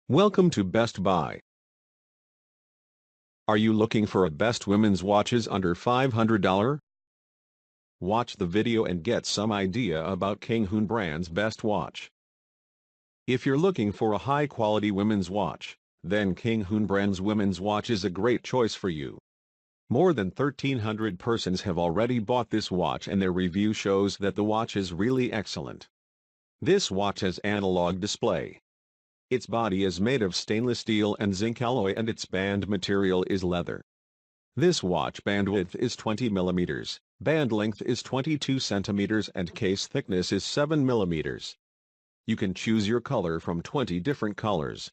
Welcome to Best Buy. Are you looking for a best women's watches under $500? Watch the video and get some idea about HOON brand's best watch. If you're looking for a high-quality women's watch, then HOON brand's women's watch is a great choice for you. More than 1,300 persons have already bought this watch and their review shows that the watch is really excellent. This watch has analog display. Its body is made of stainless steel and zinc alloy and its band material is leather. This watch band width is 20 mm, band length is 22 cm and case thickness is 7 mm. You can choose your color from 20 different colors.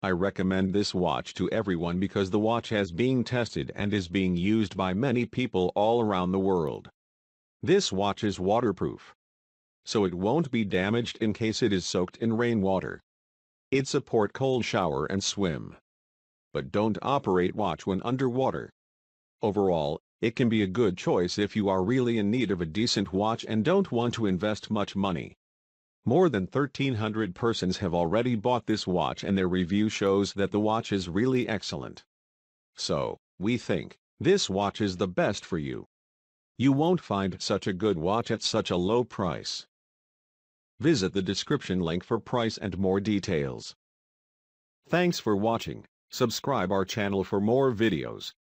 I recommend this watch to everyone because the watch has been tested and is being used by many people all around the world. This watch is waterproof, so it won't be damaged in case it is soaked in rainwater. It supports cold shower and swim. But don't operate watch when underwater. Overall, it can be a good choice if you are really in need of a decent watch and don't want to invest much money. More than 1,300 persons have already bought this watch and their review shows that the watch is really excellent. So, we think this watch is the best for you. You won't find such a good watch at such a low price. Visit the description link for price and more details. Thanks for watching. Subscribe our channel for more videos.